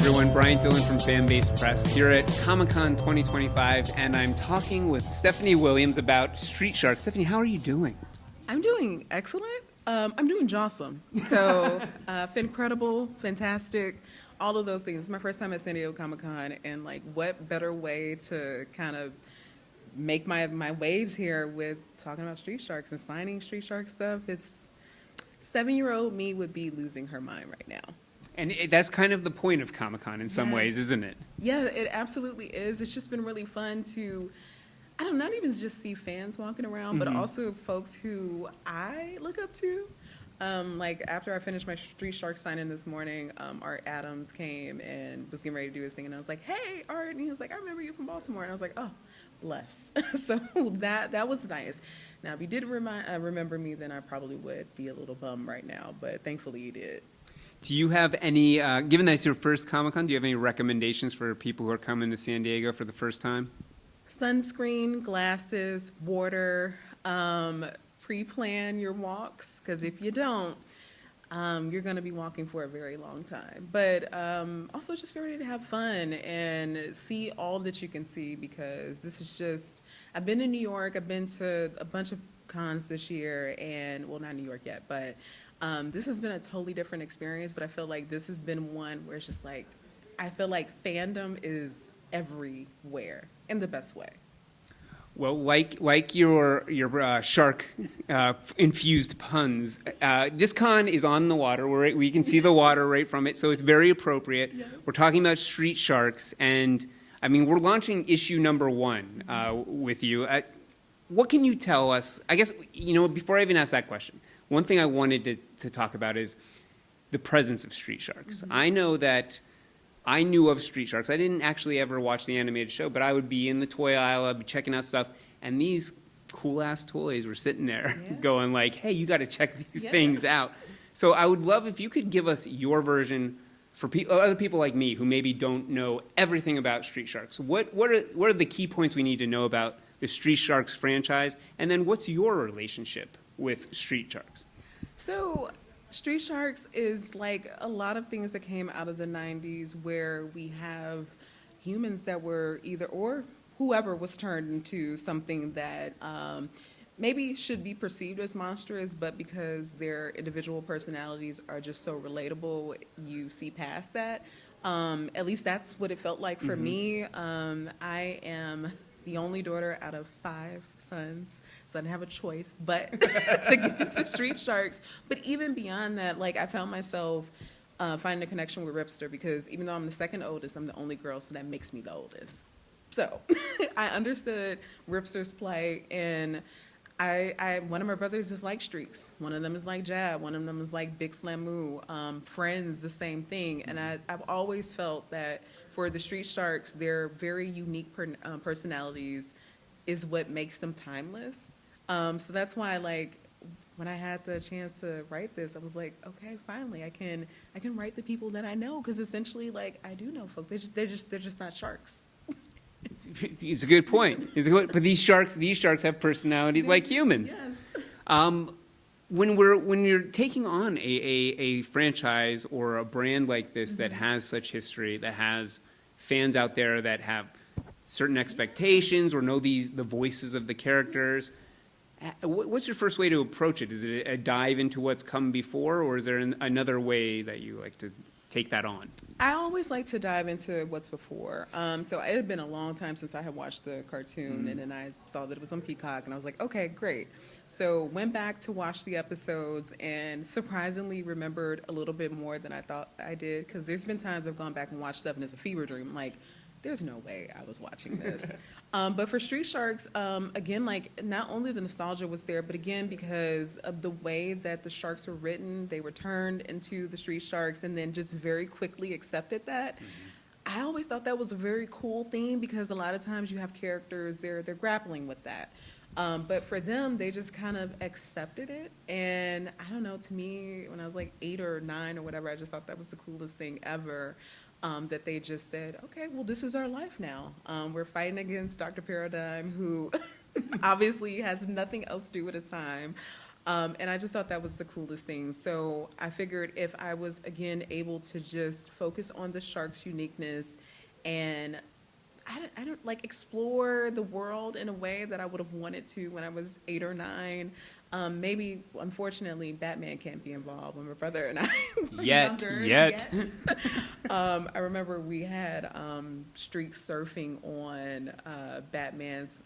everyone. Bryant Dillon from Fanbase Press here at Comic-Con 2025, and I'm talking with Stephanie Williams about Street Sharks. Stephanie, how are you doing? I'm doing excellent. I'm doing jawsome. So, incredible, fantastic, all of those things. It's my first time at San Diego Comic-Con, and like, what better way to kind of make my waves here with talking about Street Sharks and signing Street Shark stuff. It's 7-year-old me would be losing her mind right now. And that's kind of the point of Comic-Con in some ways, isn't it? Yeah, it absolutely is. It's just been really fun to, not even just see fans walking around, but also folks who I look up to. Like after I finished my Street Shark signing this morning, Art Adams came and was getting ready to do his thing, and I was like, "Hey, Art," and he was like, "I remember you from Baltimore," and I was like, "Oh, bless." So that was nice. Now, if you didn't remember me, then I probably would be a little bummed right now, but thankfully you did. Do you have any, given that it's your first Comic-Con, do you have any recommendations for people who are coming to San Diego for the first time? Sunscreen, glasses, water, pre-plan your walks, because if you don't, you're going to be walking for a very long time. But also just be ready to have fun and see all that you can see, because this is just, I've been to New York, I've been to a bunch of cons this year, and, well, not New York yet, but this has been a totally different experience, but I feel like this has been one where it's just like, I feel like fandom is everywhere in the best way. Well, like your shark infused puns, this con is on the water. We can see the water right from it, so it's very appropriate. Yes. We're talking about Street Sharks, and I mean we're launching issue number 1 with you. What can you tell us? I guess before I even ask that question, one thing I wanted to talk about is the presence of Street Sharks. I know that I knew of Street Sharks. I didn't actually ever watch the animated show, but I would be in the toy aisle, I'd be checking out stuff, and these cool-ass toys were sitting there going like, hey, you got to check these things out. So I would love if you could give us your version for other people like me who maybe don't know everything about Street Sharks. What are the key points we need to know about the Street Sharks franchise, and then what's your relationship with Street Sharks? So Street Sharks is like a lot of things that came out of the 90s, where we have humans that were or whoever was turned into something that maybe should be perceived as monstrous, but because their individual personalities are just so relatable, you see past that. At least that's what it felt like for me. I am the only daughter out of 5 sons, so I didn't have a choice but to get into Street Sharks. But even beyond that, like, I found myself finding a connection with Ripster, because even though I'm the second oldest, I'm the only girl, so that makes me the oldest. So I understood Ripster's plight, and one of my brothers is like Streaks. One of them is like Jab. One of them is like Big Slamoo. Friends, the same thing. And I've always felt that for the Street Sharks, their very unique personalities is what makes them timeless. So that's why, like, when I had the chance to write this, I was like, okay, finally, I can write the people that I know, because essentially, like, I do know folks. They're just not sharks. It's a good point. But these sharks have personalities like humans. Yes. When you're taking on a franchise or a brand like this that has such history, that has fans out there that have certain expectations or know the voices of the characters, what's your first way to approach it? Is it a dive into what's come before, or is there another way that you like to take that on? I always like to dive into what's before. So it had been a long time since I had watched the cartoon, and then I saw that it was on Peacock, and I was like, okay, great. So went back to watch the episodes, and surprisingly remembered a little bit more than I thought I did, because there's been times I've gone back and watched stuff, and it's a fever dream. Like, there's no way I was watching this. But for Street Sharks, again, like, not only the nostalgia was there, but again, because of the way that the sharks were written, they were turned into the Street Sharks and then just very quickly accepted that. I always thought that was a very cool thing, because a lot of times you have characters, they're grappling with that. But for them, they just kind of accepted it. And I don't know, to me, when I was like 8 or 9 or whatever, I just thought that was the coolest thing ever. That they just said, okay, well, this is our life now. We're fighting against Dr. Paradigm, who obviously has nothing else to do with his time. And I just thought that was the coolest thing. So I figured if I was, again, able to just focus on the shark's uniqueness and I don't like explore the world in a way that I would have wanted to when I was 8 or 9. Maybe, unfortunately, Batman can't be involved when my brother and I were younger. Yet. I remember we had streaks surfing on Batman's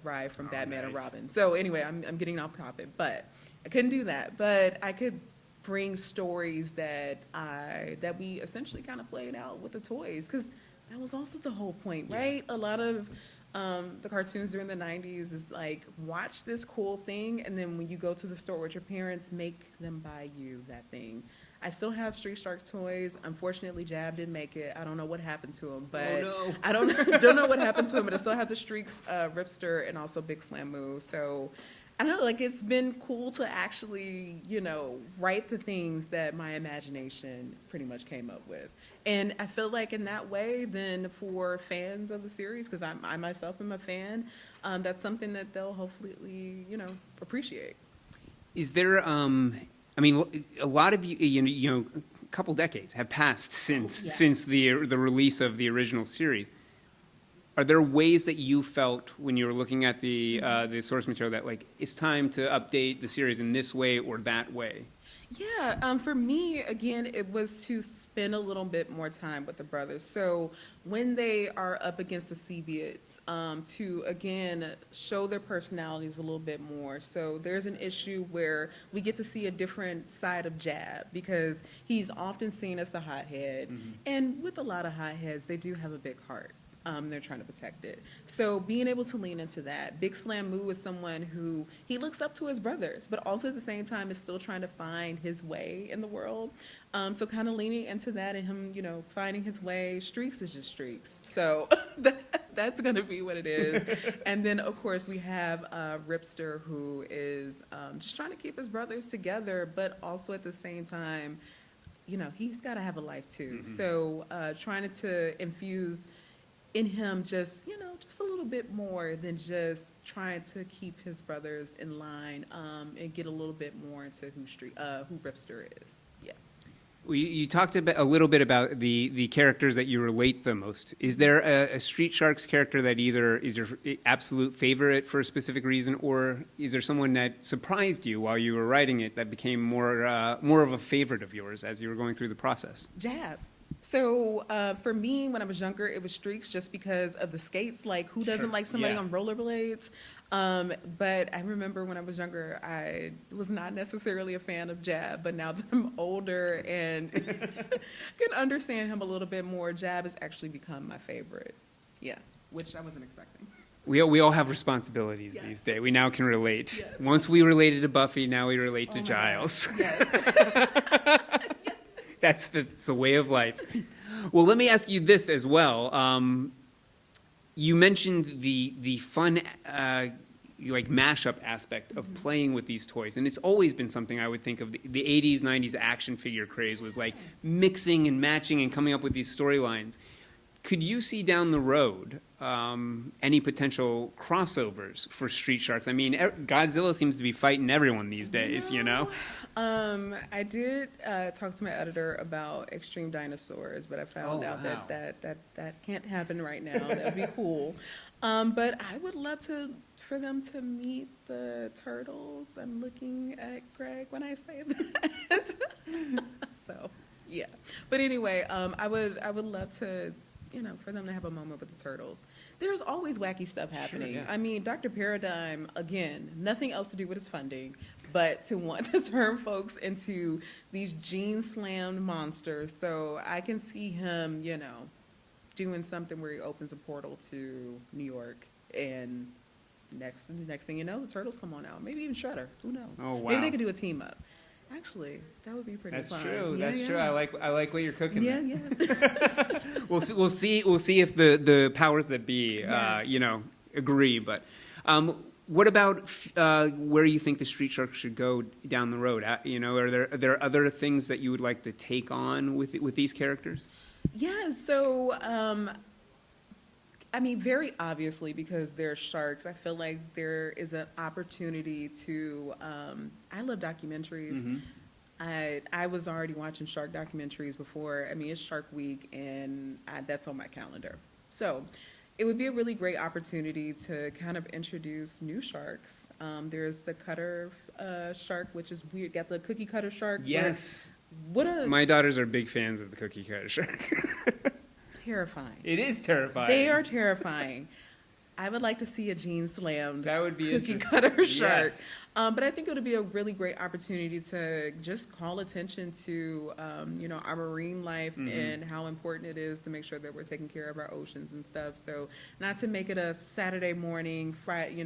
ride from Batman and nice. Robin. So anyway, I'm getting off topic, but I couldn't do that. But I could bring stories that we essentially kind of played out with the toys, because that was also the whole point, right? A lot of the cartoons during the 90s is like, watch this cool thing, and then when you go to the store with your parents, make them buy you that thing. I still have Street Shark toys. Unfortunately, Jab didn't make it. I don't know what happened to him, but I don't know what happened to him, but I still have the Streaks Ripster and also Big Slam Moo. So I don't know, like, it's been cool to actually, write the things that my imagination pretty much came up with. And I feel like in that way, then for fans of the series, because I myself am a fan, that's something that they'll hopefully, appreciate. Is there, I mean, a lot of a couple decades have passed since the release of the original series. Are there ways that you felt when you were looking at the source material that, like, it's time to update the series in this way or that way? Yeah, for me, again, it was to spend a little bit more time with the brothers. So when they are up against the Seabiots, to, again, show their personalities a little bit more. So there's an issue where we get to see a different side of Jab, because he's often seen as the hothead. Mm-hmm. And with a lot of hotheads, they do have a big heart. They're trying to protect it. So being able to lean into that. Big Slam Moo is someone who, he looks up to his brothers, but also at the same time is still trying to find his way in the world. So kind of leaning into that and him, finding his way. Streaks is just Streaks. So that's going to be what it is. And then, of course, we have Ripster, who is just trying to keep his brothers together, but also at the same time, he's got to have a life too. Mm-hmm. So trying to infuse in him just a little bit more than just trying to keep his brothers in line, and get a little bit more into who Ripster is. Yeah. Well, you talked a little bit about the characters that you relate the most. Is there a Street Sharks character that either is your absolute favorite for a specific reason, or is there someone that surprised you while you were writing it that became more of a favorite of yours as you were going through the process? Jab. So for me, when I was younger, it was Streaks, just because of the skates. Like, who doesn't like somebody on rollerblades? But I remember when I was younger, I was not necessarily a fan of Jab. But now that I'm older and can understand him a little bit more, Jab has actually become my favorite. Yeah, which I wasn't expecting. We all have responsibilities these days. We now can relate. Yes. Once we related to Buffy, now we relate to Giles. Yes. That's the way of life. Well, let me ask you this as well. You mentioned the fun, mashup aspect of playing with these toys, and it's always been something I would think of. The 80s, 90s action figure craze was like mixing and matching and coming up with these storylines. Could you see down the road any potential crossovers for Street Sharks? I mean, Godzilla seems to be fighting everyone these days, I did talk to my editor about Extreme Dinosaurs, but I found out that can't happen right now. That would be cool. But I would love for them to meet the turtles. I'm looking at Greg when I say that. So, yeah. But anyway, I would love to, for them to have a moment with the turtles. There's always wacky stuff happening. Sure, yeah. I mean, Dr. Paradigm, again, nothing else to do with his funding, but to want to turn folks into these gene-slammed monsters. So I can see him, doing something where he opens a portal to New York, and next thing you know, the turtles come on out. Maybe even Shredder. Who knows? Oh, wow. Maybe they could do a team-up. Actually, that would be pretty fun. That's true. I like what you're cooking. Yeah, there. Yeah. We'll see if the powers that be, agree. But what about where you think the Street Sharks should go down the road? Are there other things that you would like to take on with these characters? Yeah. So I mean, very obviously, because they're sharks, I feel like there is an opportunity to, I love documentaries. Mhm. I was already watching shark documentaries before. I mean, it's Shark Week, and that's on my calendar. So it would be a really great opportunity to kind of introduce new sharks. There's the cutter shark, which is weird. Got the cookie cutter shark. Yes. What a My daughters are big fans of the cookie cutter shark. terrifying. It is terrifying. They are terrifying. I would like to see a gene slammed That would be cookie interesting. cutter shark. Yes. But I think it would be a really great opportunity to just call attention to, our marine life and how important it is to make sure that we're taking care of our oceans and stuff. So not to make it a Saturday morning, Friday,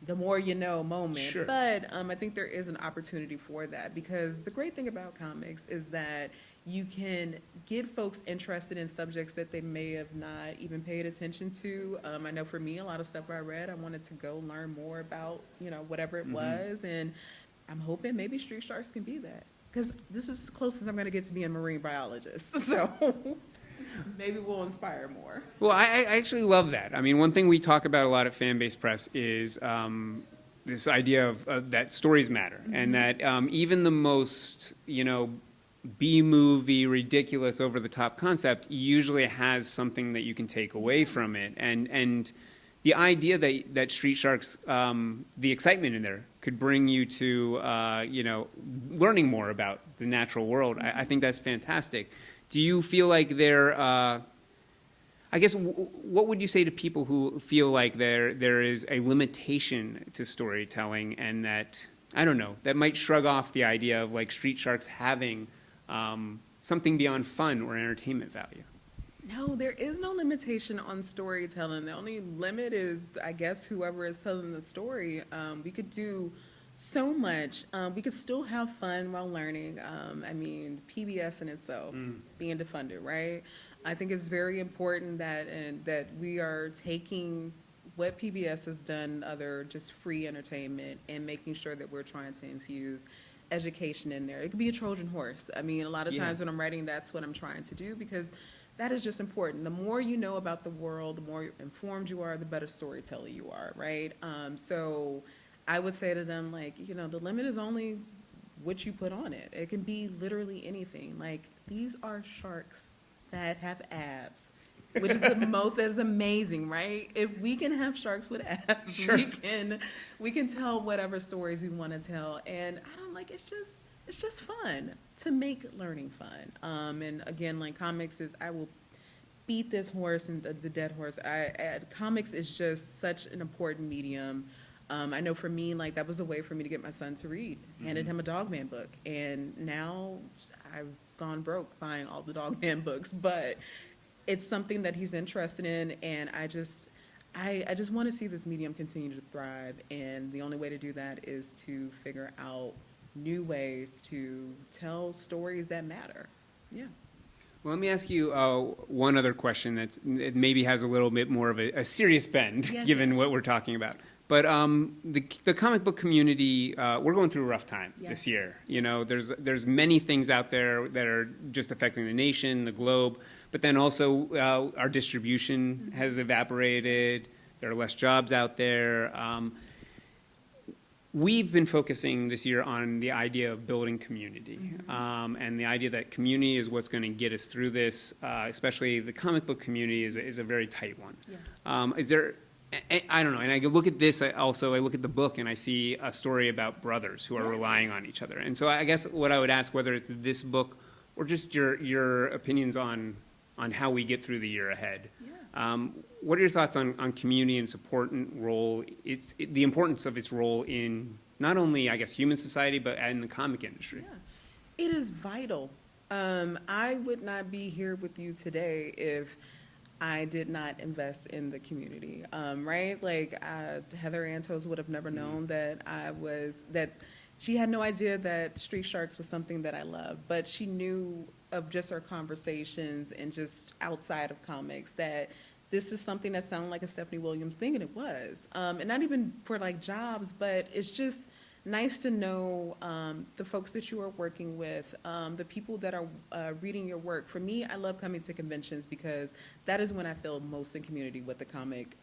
the more you know moment. Sure. But I think there is an opportunity for that, because the great thing about comics is that you can get folks interested in subjects that they may have not even paid attention to. I know for me, a lot of stuff I read, I wanted to go learn more about, whatever it was. And I'm hoping maybe street sharks can be that, because this is as close as I'm going to get to being a marine biologist. So maybe we'll inspire more. Well, I actually love that. I mean, one thing we talk about a lot at Fanbase Press is this idea of that stories matter, and that even the most, B-movie, ridiculous, over-the-top concept usually has something that you can take away from it. And the idea that Street Sharks, the excitement in there could bring you to, learning more about the natural world, I think that's fantastic. Do you feel like they're, I guess, what would you say to people who feel like there is a limitation to storytelling, and that, I don't know, that might shrug off the idea of like Street Sharks having something beyond fun or entertainment value? No, there is no limitation on storytelling. The only limit is, I guess, whoever is telling the story. We could do so much. We could still have fun while learning. I mean, PBS in itself being defunded, right? I think it's very important that we are taking what PBS has done, other just free entertainment, and making sure that we're trying to infuse education in there. It could be a Trojan horse. I mean, a lot of times when I'm writing, that's what I'm trying to do, because that is just important. The more you know about the world, the more informed you are, the better storyteller you are, right? So I would say to them, like, the limit is only what you put on it. It can be literally anything. Like, these are sharks that have abs, which is that's amazing, right? If we can have sharks with abs, Sure. we can tell whatever stories we want to tell. And it's just fun to make learning fun. And again, like, comics is, I will beat this horse and the dead horse. Comics is just such an important medium. I know for me, like, that was a way for me to get my son to read. Handed him a Dogman book, and now I've gone broke buying all the Dogman books, but it's something that he's interested in, and I just want to see this medium continue to thrive, and the only way to do that is to figure out new ways to tell stories that matter. Yeah. Well, let me ask you one other question that maybe has a little bit more of a serious bend, given what we're talking about. But the comic book community, we're going through a rough time this year. There's many things out there that are just affecting the nation, the globe, but then also our distribution has evaporated. There are less jobs out there. We've been focusing this year on the idea of building community, and the idea that community is what's going to get us through this, especially the comic book community is a very tight one. Yes. Is there, I don't know, and I look at this, I look at the book and I see a story about brothers who are relying on each other. And so I guess what I would ask, whether it's this book or just your opinions on how we get through the year ahead. What are your thoughts on community and its important role, the importance of its role in not only, I guess, human society, but in the comic industry? Yeah. It is vital. I would not be here with you today if I did not invest in the community, right? Like, Heather Antos would have never known that she had no idea that Street Sharks was something that I love, but she knew of just our conversations and just outside of comics that this is something that sounded like a Stephanie Williams thing, and it was. And not even for like jobs, but it's just nice to know the folks that you are working with, the people that are reading your work. For me, I love coming to conventions because that is when I feel most in community with the comic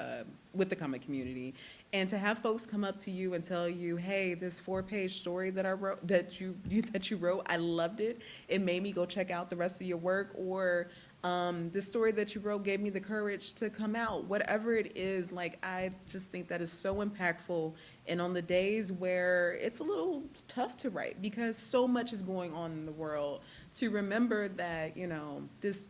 community. And to have folks come up to you and tell you, hey, this 4-page story that I wrote, that you wrote, I loved it. It made me go check out the rest of your work, or the story that you wrote gave me the courage to come out. Whatever it is, like, I just think that is so impactful. And on the days where it's a little tough to write because so much is going on in the world, to remember that, you know, this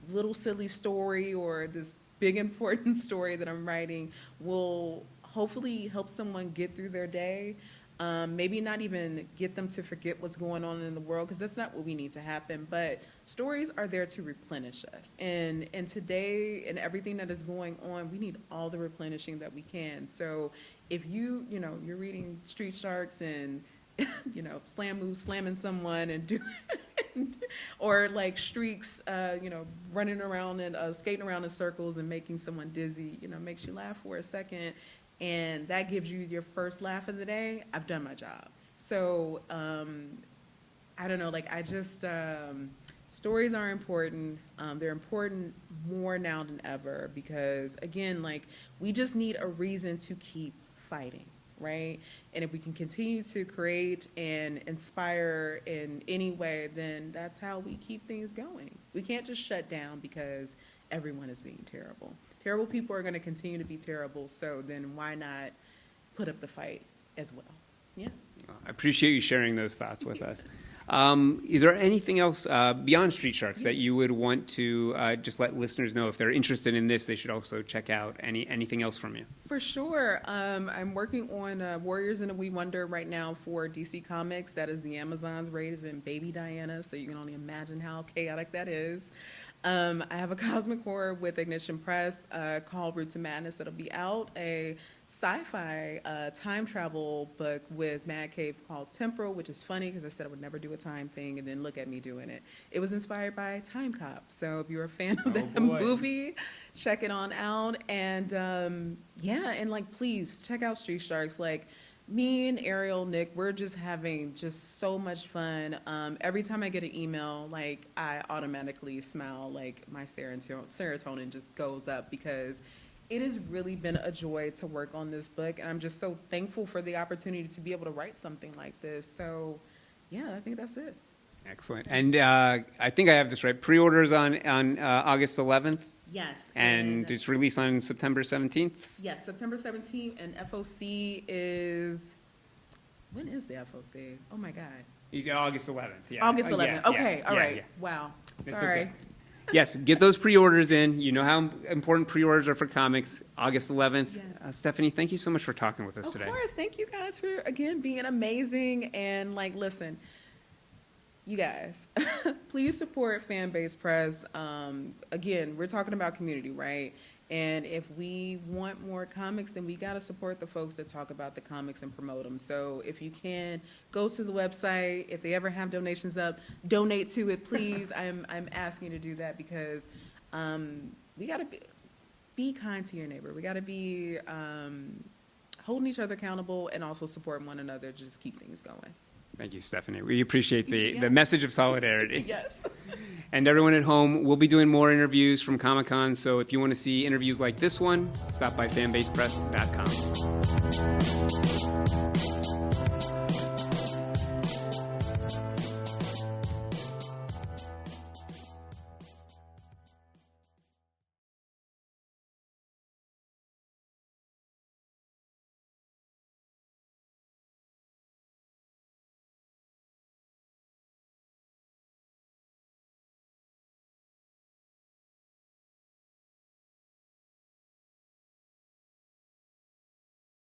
little silly story or this big important story that I'm writing will hopefully help someone get through their day. Maybe not even get them to forget what's going on in the world, because that's not what we need to happen. But stories are there to replenish us. And today and everything that is going on, we need all the replenishing that we can. So if you're reading Street Sharks and, slam moves, slamming someone and or like Streaks, running around and skating around in circles and making someone dizzy, makes you laugh for a second, and that gives you your first laugh of the day, I've done my job. So, I don't know, stories are important. They're important more now than ever because, again, we just need a reason to keep fighting, right? And if we can continue to create and inspire in any way, then that's how we keep things going. We can't just shut down because everyone is being terrible. Terrible people are going to continue to be terrible, so then why not put up the fight as well? Yeah. I appreciate you sharing those thoughts with us. Is there anything else beyond Street Sharks that you would want to just let listeners know if they're interested in this, they should also check out anything else from you? For sure. I'm working on Warriors in a Wee Wonder right now for DC Comics. That is the Amazon's raising baby Diana, so you can only imagine how chaotic that is. I have a cosmic horror with Ignition Press called Root to Madness that'll be out, a sci-fi time travel book with Mad Cave called Temporal, which is funny because I said I would never do a time thing, and then look at me doing it. It was inspired by Time Cop, so if you're a fan of that movie, check it on out. And please check out Street Sharks. Me and Ariel, Nick, we're just having so much fun. Every time I get an email, I automatically smile, my serotonin just goes up because it has really been a joy to work on this book, and I'm just so thankful for the opportunity to be able to write something like this. So, yeah, I think that's it. Excellent. And I think I have this right. Pre-orders on August 11th? Yes. And it's released on September 17th? Yes, September 17th, and FOC is, when is the FOC? Oh my God. August 11th, yeah. August 11th, okay, all right. Yeah. Wow, That's sorry. okay. Yes, get those pre-orders in. You know how important pre-orders are for comics. August 11th. Yes. Stephanie, thank you so much for talking with us today. Of course, thank you guys for, again, being amazing, and listen, you guys, please support Fanbase Press. Again, we're talking about community, right? And if we want more comics, then we got to support the folks that talk about the comics and promote them. So if you can, go to the website. If they ever have donations up, donate to it, please. I'm asking you to do that because we got to be kind to your neighbor. We got to be holding each other accountable and also support one another to just keep things going. Thank you, Stephanie. We appreciate the message of solidarity. Yes. And everyone at home, we'll be doing more interviews from Comic-Con, so if you want to see interviews like this one, stop by fanbasepress.com.